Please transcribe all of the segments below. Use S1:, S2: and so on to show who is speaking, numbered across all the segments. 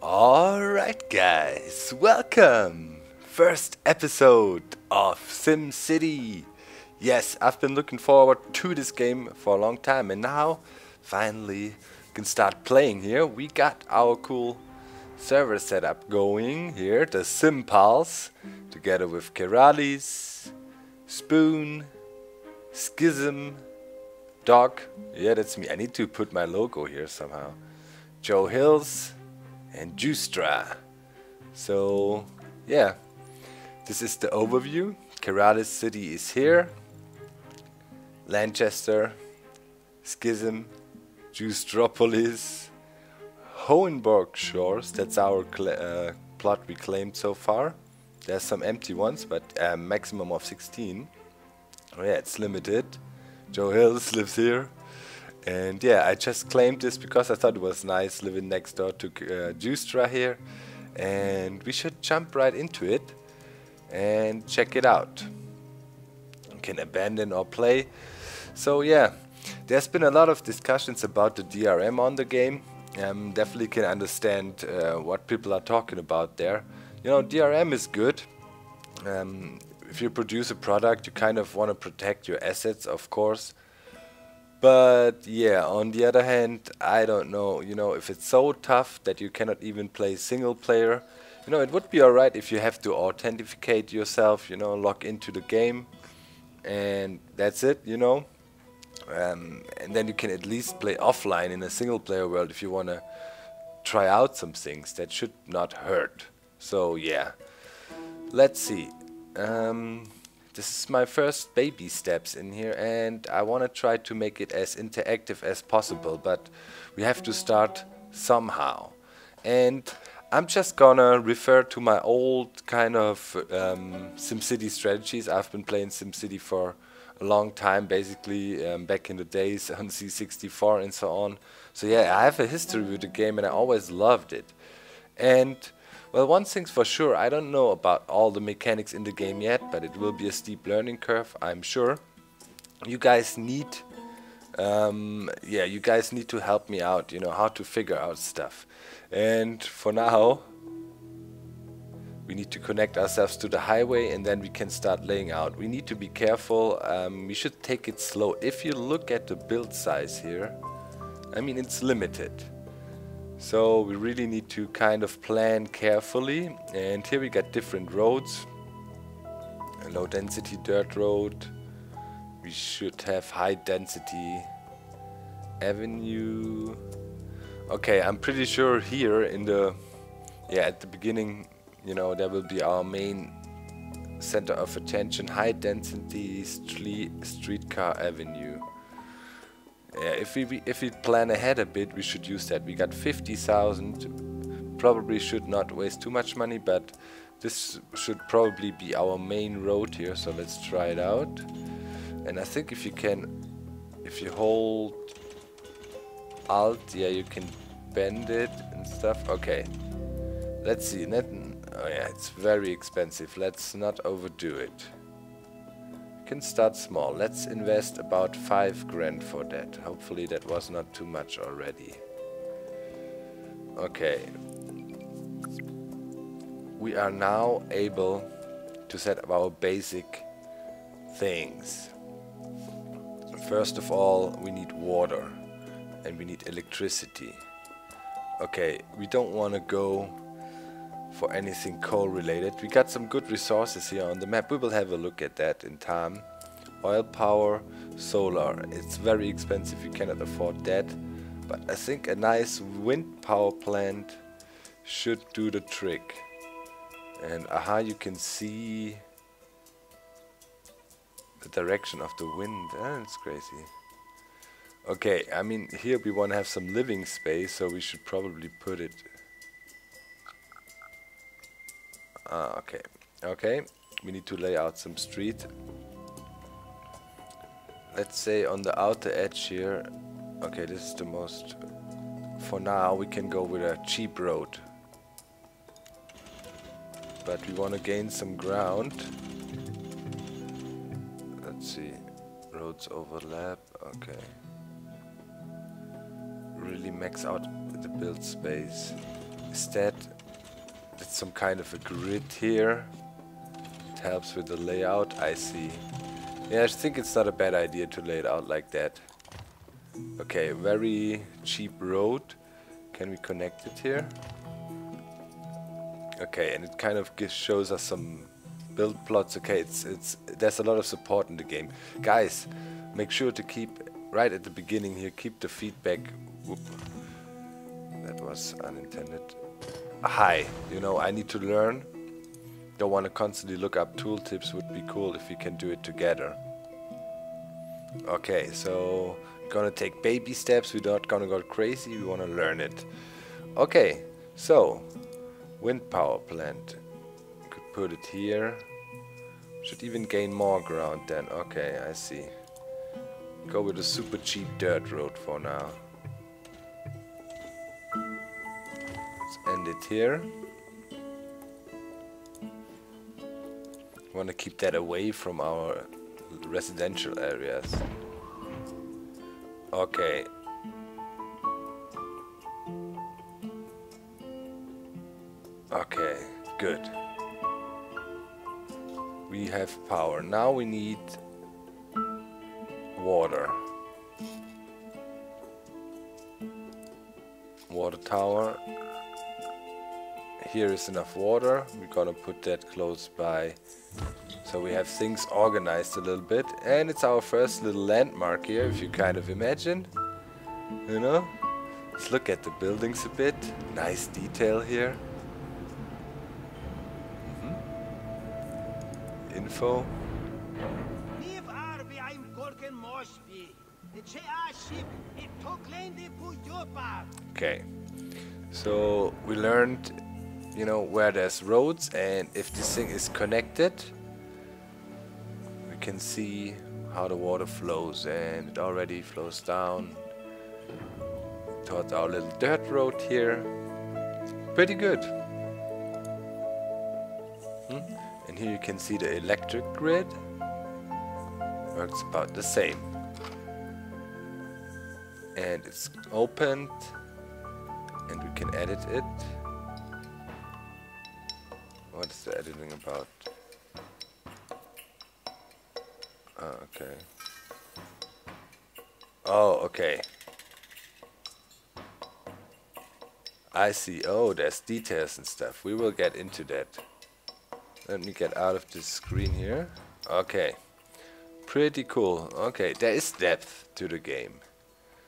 S1: Alright guys, welcome! First episode of SimCity. Yes, I've been looking forward to this game for a long time and now finally can start playing here. We got our cool server setup going here, the SimPals, together with Keralis, Spoon, Schism, Dog, yeah that's me, I need to put my logo here somehow, Joe Hills, and Justra. So yeah, this is the overview. Keralis City is here, Lanchester, Schism, Justropolis, Hohenborg Shores, that's our plot we claimed so far. There's some empty ones, but maximum of 16. Oh yeah, it's limited. Joe Hills lives here. And yeah, I just claimed this because I thought it was nice living next door to Justra here. And we should jump right into it and check it out. You can abandon or play. So yeah, there's been a lot of discussions about the DRM on the game. Definitely can understand what people are talking about there. You know, DRM is good. If you produce a product, you kind of want to protect your assets, of course. But yeah, on the other hand, I don't know, you know, if it's so tough that you cannot even play single player, you know, it would be alright if you have to authenticate yourself, you know, log into the game, and that's it, you know. And then you can at least play offline in a single player world if you want to try out some things. That should not hurt. So yeah, let's see. This is my first baby steps in here and I want to try to make it as interactive as possible, but we have to start somehow. And I'm just gonna refer to my old kind of SimCity strategies. I've been playing SimCity for a long time, basically back in the days on C64 and so on. So yeah, I have a history with the game and I always loved it. And well, one thing's for sure, I don't know about all the mechanics in the game yet, but it will be a steep learning curve, I'm sure. You guys need, you guys need to help me out, you know, how to figure out stuff. And for now, we need to connect ourselves to the highway and then we can start laying out. We need to be careful, we should take it slow. If you look at the build size here, I mean, it's limited. So we really need to kind of plan carefully, and here we got different roads. A low density dirt road, we should have high density avenue. Okay, I'm pretty sure here in the, at the beginning, you know, there will be our main center of attention, high density streetcar avenue. Yeah, if we plan ahead a bit, we should use that. We got 50,000. Probably should not waste too much money, but this should probably be our main road here. So let's try it out. And I think if you hold Alt, yeah, you can bend it and stuff. Okay, let's see. Oh yeah, it's very expensive. Let's not overdo it. Can start small. Let's invest about 5 grand for that. Hopefully that was not too much already. Okay. We are now able to set up our basic things. First of all, we need water and we need electricity. Okay, we don't want to go for anything coal related. We got some good resources here on the map. We will have a look at that in time. Oil power, solar. It's very expensive, you cannot afford that. But I think a nice wind power plant should do the trick. And aha, you can see the direction of the wind. That's crazy. Okay, I mean, here we want to have some living space, so we should probably put it. Okay, we need to lay out some street. Let's say on the outer edge here. Okay, this is the most, for now we can go with a cheap road. But we want to gain some ground. Let's see, roads overlap, okay. Really max out the build space. Is that's some kind of a grid here? It helps with the layout, I see. Yeah, I think it's not a bad idea to lay it out like that. Okay, very cheap road. Can we connect it here? Okay, and it kind of shows us some build plots. Okay, there's a lot of support in the game. Guys, make sure to keep, right at the beginning here, keep the feedback. Whoop. That was unintended. High. You know, I need to learn. Don't want to constantly look up tooltips. Would be cool if we can do it together. Okay, so gonna take baby steps. We're not gonna go crazy. We want to learn it. Okay, so wind power plant. Could put it here. Should even gain more ground then. Okay, I see. Go with a super cheap dirt road for now. Let's end it here. Want to keep that away from our residential areas. Okay. Okay, good. We have power. Now we need water. Water tower. Here is enough water. We're gonna put that close by. So we have things organized a little bit. And it's our first little landmark here, if you kind of imagine. You know? Let's look at the buildings a bit. Nice detail here. Info. Okay. So we learned, you know, where there's roads, and if this thing is connected, we can see how the water flows, and it already flows down towards our little dirt road here. Pretty good. And here you can see the electric grid. Works about the same. And it's opened, and we can edit it. What is the editing about? Oh, okay. Oh, okay. I see. Oh, there's details and stuff. We will get into that. Let me get out of this screen here. Okay. Pretty cool. Okay, there is depth to the game.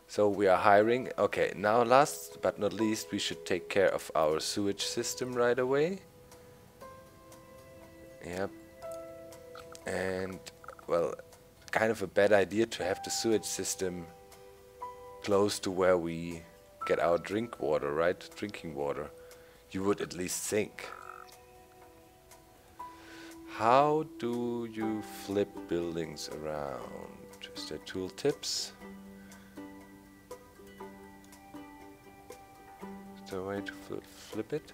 S1: So we are hiring. Okay, now last but not least, we should take care of our sewage system right away. Yep. And, well, kind of a bad idea to have the sewage system close to where we get our drink water, right? Drinking water. You would at least think. How do you flip buildings around? Is there tool tips? Is there a way to flip it?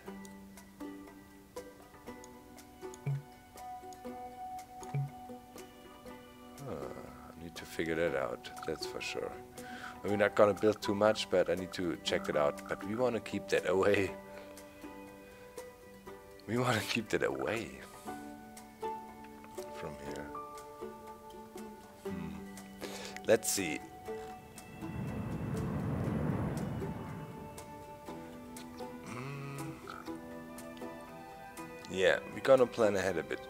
S1: I need to figure that out, that's for sure. We're not gonna build too much, but I need to check it out. But we want to keep that away. We want to keep that away from here. Let's see. Yeah, we're gonna plan ahead a bit.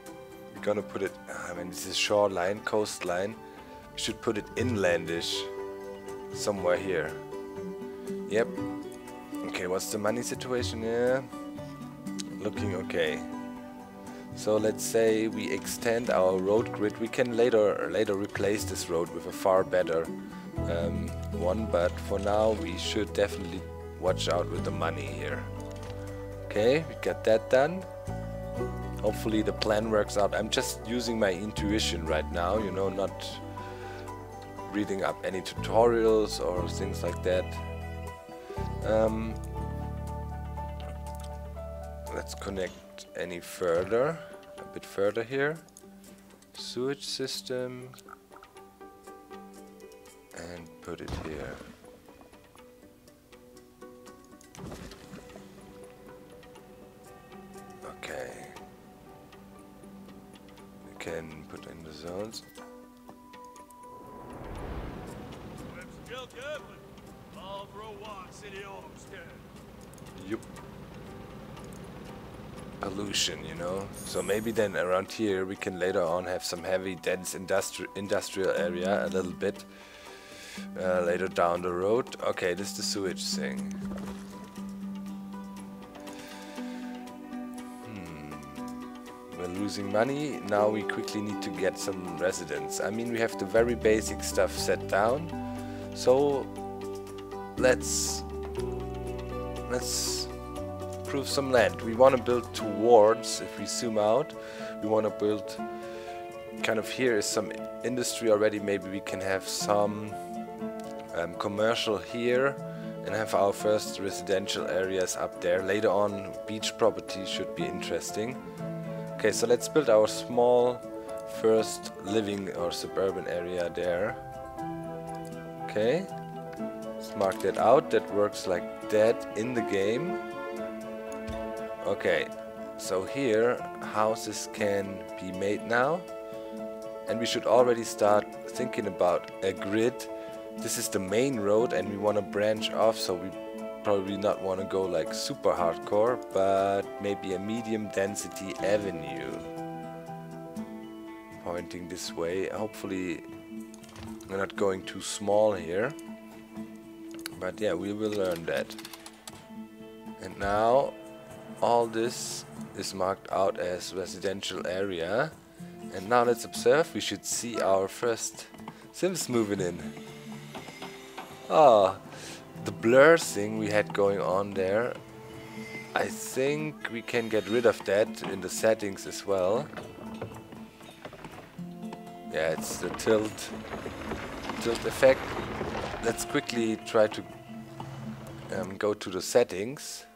S1: We're gonna put it, I mean, this is shoreline, coastline. We should put it inlandish. Somewhere here. Yep. Okay, what's the money situation? Yeah. Looking okay. So let's say we extend our road grid. We can later replace this road with a far better one, but for now we should definitely watch out with the money here. Okay, we got that done. Hopefully the plan works out. I'm just using my intuition right now, you know, not reading up any tutorials or things like that. Let's connect any further, a bit further here. Sewage system, and put it here. can put in the zones. Yup. Pollution, you know. So maybe then around here we can later on have some heavy, dense industrial area a little bit later down the road. Okay, this is the sewage thing. We're losing money. Now we quickly need to get some residents. I mean, we have the very basic stuff set down. So let's prove some land. We want to build towards, if we zoom out, we want to build kind of here is some industry already. Maybe we can have some commercial here and have our first residential areas up there. Later on, beach property should be interesting. Okay, so let's build our small first living or suburban area there. Okay, let's mark that out. That works like that in the game. Okay, so here houses can be made now, and we should already start thinking about a grid. This is the main road and we want to branch off, so we probably not want to go like super hardcore, but maybe a medium density avenue pointing this way. Hopefully we're not going too small here, but yeah, we will learn that. And now all this is marked out as residential area, and now let's observe. We should see our first Sims moving in. Ah, the blur thing we had going on there, I think we can get rid of that in the settings as well. Yeah, it's the tilt effect. Let's quickly try to go to the settings.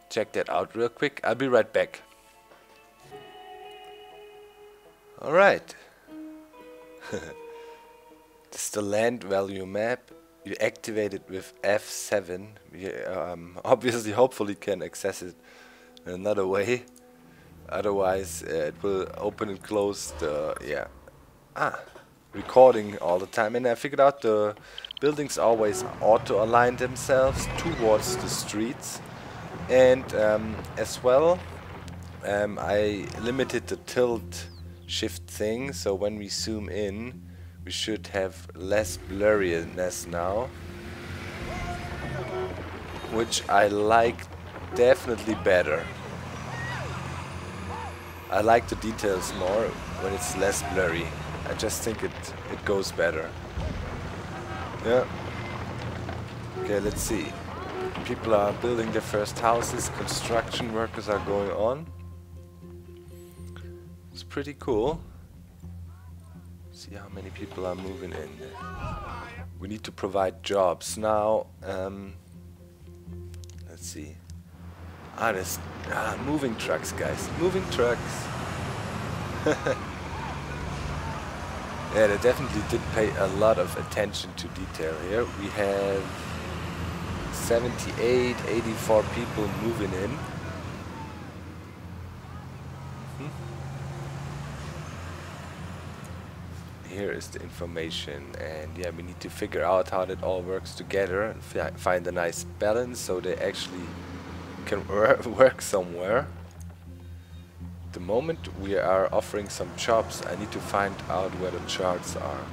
S1: Check that out real quick. I'll be right back. Alright. This is the land value map. You activate it with F7. We obviously, hopefully can access it in another way. Otherwise, it will open and close the, recording all the time. And I figured out the buildings always auto-align themselves towards the streets. And as well, I limited the tilt shift thing, so when we zoom in, we should have less blurriness now, which I like definitely better. I like the details more when it's less blurry. I just think it goes better. Yeah. Okay, let's see. People are building their first houses, construction workers are going on. It's pretty cool. See how many people are moving in. We need to provide jobs now. Let's see. There's moving trucks, guys. Moving trucks. Yeah, they definitely did pay a lot of attention to detail here. We have 78, 84 people moving in. Here is the information, and yeah, we need to figure out how that all works together and find a nice balance so they actually can work somewhere. The moment we are offering some jobs, I need to find out where the charts are.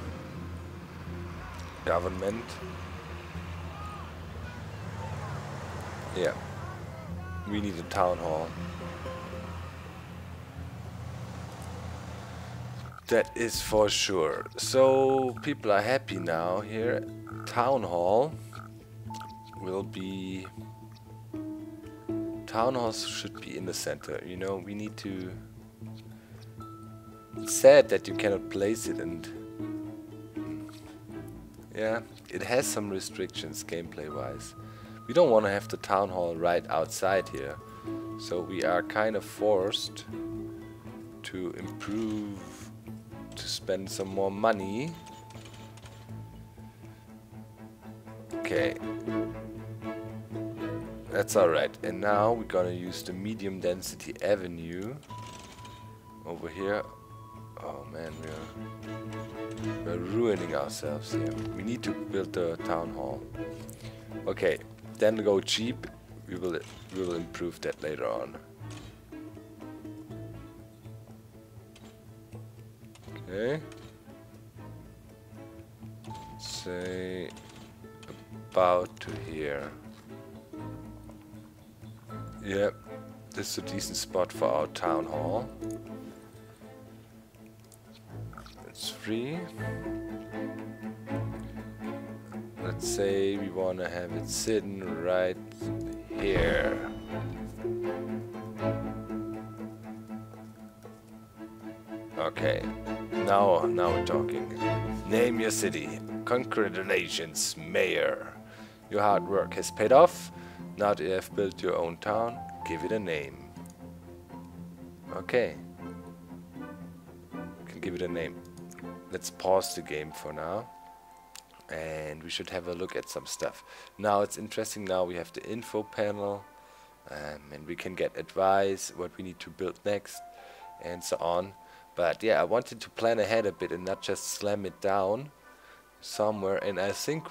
S1: Government. Yeah, we need a town hall. That is for sure. So people are happy now here. Town hall will be... Town halls should be in the center. You know, we need to... It's sad that you cannot place it, and... Yeah, it has some restrictions gameplay wise. We don't want to have the town hall right outside here. So we are kind of forced to improve, to spend some more money. Okay. That's alright. And now we're gonna use the medium density avenue over here. Oh man, we're ruining ourselves here. We need to build the town hall. Okay, then go cheap. We will improve that later on. Okay. Say about to here. Yep, this is a decent spot for our town hall. It's free. Let's say we want to have it sitting right here. Okay, now we're talking. Name your city. Congratulations, Mayor. Your hard work has paid off. Now that you have built your own town, give it a name. Okay. We can give it a name. Let's pause the game for now. And we should have a look at some stuff. Now it's interesting, now we have the info panel. And we can get advice, what we need to build next, and so on. But yeah, I wanted to plan ahead a bit and not just slam it down somewhere. And I think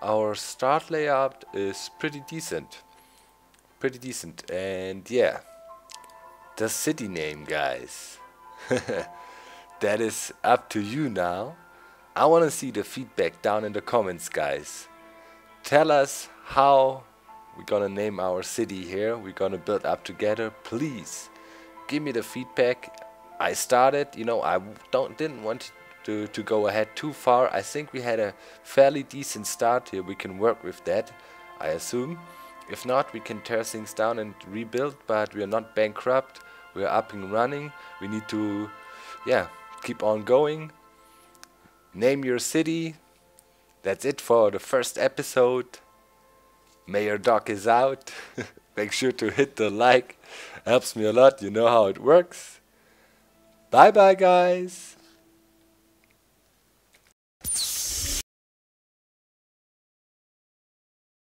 S1: our start layout is pretty decent. And yeah, the city name, guys. That is up to you now. I want to see the feedback down in the comments, guys. Tell us how we're gonna name our city here. We're gonna build up together. Please give me the feedback. I started, you know, I didn't want to go ahead too far. I think we had a fairly decent start here. We can work with that, I assume. If not, we can tear things down and rebuild, but we are not bankrupt. We are up and running. We need to, yeah, keep on going. Name your city. That's it for the first episode. Mayor Doc is out. Make sure to hit the like. Helps me a lot. You know how it works. Bye bye, guys.